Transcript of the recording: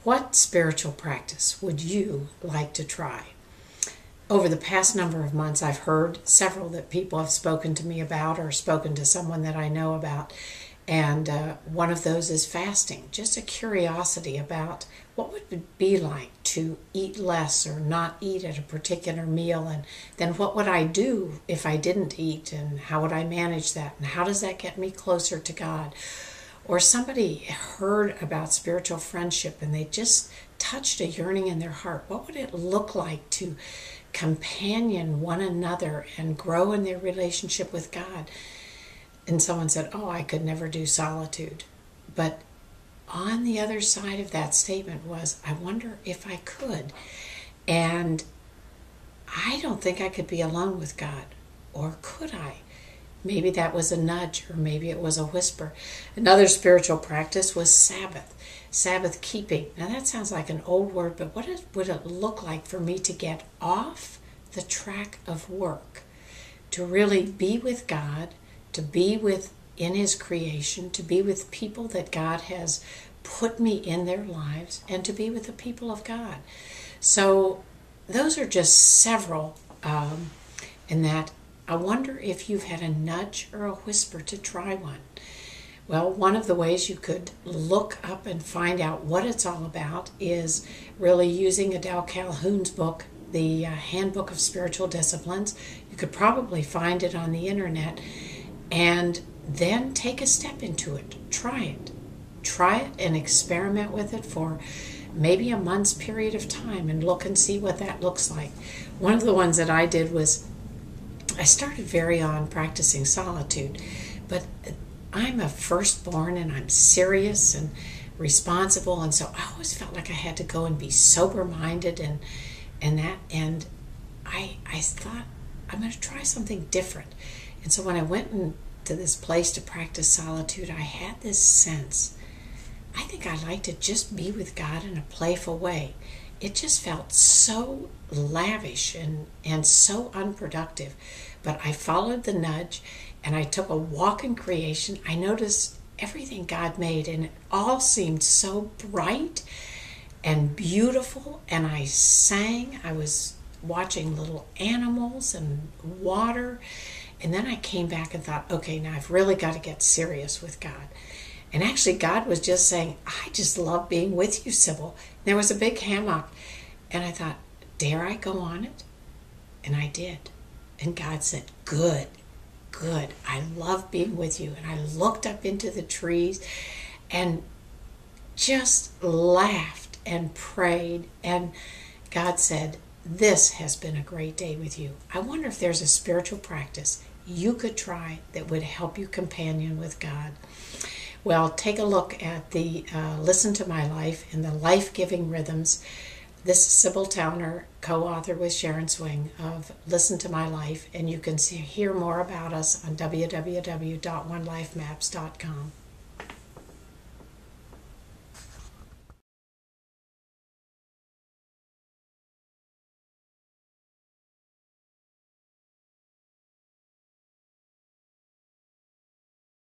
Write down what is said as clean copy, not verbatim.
What spiritual practice would you like to try? Over the past number of months, I've heard several that people have spoken to me about or spoken to someone that I know about. And one of those is fasting. Just a curiosity about what would it be like to eat less or not eat at a particular meal, and then what would I do if I didn't eat, and how would I manage that, and how does that get me closer to God? Or somebody heard about spiritual friendship and they just touched a yearning in their heart. What would it look like to companion one another and grow in their relationship with God? And someone said, oh, I could never do solitude. But on the other side of that statement was, I wonder if I could. And I don't think I could be alone with God. Or could I? Maybe that was a nudge, or maybe it was a whisper. Another spiritual practice was Sabbath keeping. Now that sounds like an old word, but what would it look like for me to get off the track of work, to really be with God, to be in His creation, to be with people that God has put me in their lives, and to be with the people of God. So those are just several in that. I wonder if you've had a nudge or a whisper to try one. Well, one of the ways you could look up and find out what it's all about is really using Adele Calhoun's book, The Handbook of Spiritual Disciplines. You could probably find it on the internet, and then take a step into it. Try it. Try it and experiment with it for maybe a month's period of time and look and see what that looks like. One of the ones that I did was I started very on practicing solitude, but I'm a firstborn and I'm serious and responsible, and so I always felt like I had to go and be sober-minded and I thought I'm going to try something different. And so when I went into this place to practice solitude, I had this sense, I think I'd like to just be with God in a playful way. It just felt so lavish and so unproductive. But I followed the nudge and I took a walk in creation. I noticed everything God made, and it all seemed so bright and beautiful. And I sang. I was watching little animals and water. And then I came back and thought, okay, now I've really got to get serious with God. And actually, God was just saying, I just love being with you, Sybil. There was a big hammock. And I thought, dare I go on it? And I did. And God said, good, good. I love being with you. And I looked up into the trees and just laughed and prayed. And God said, this has been a great day with you. I wonder if there's a spiritual practice you could try that would help you companion with God. Well, take a look at the Listen to My Life and the Life-Giving Rhythms. This is Sybil Towner, co-author with Sharon Swing of Listen to My Life, and you can hear more about us on www.onelifemaps.com.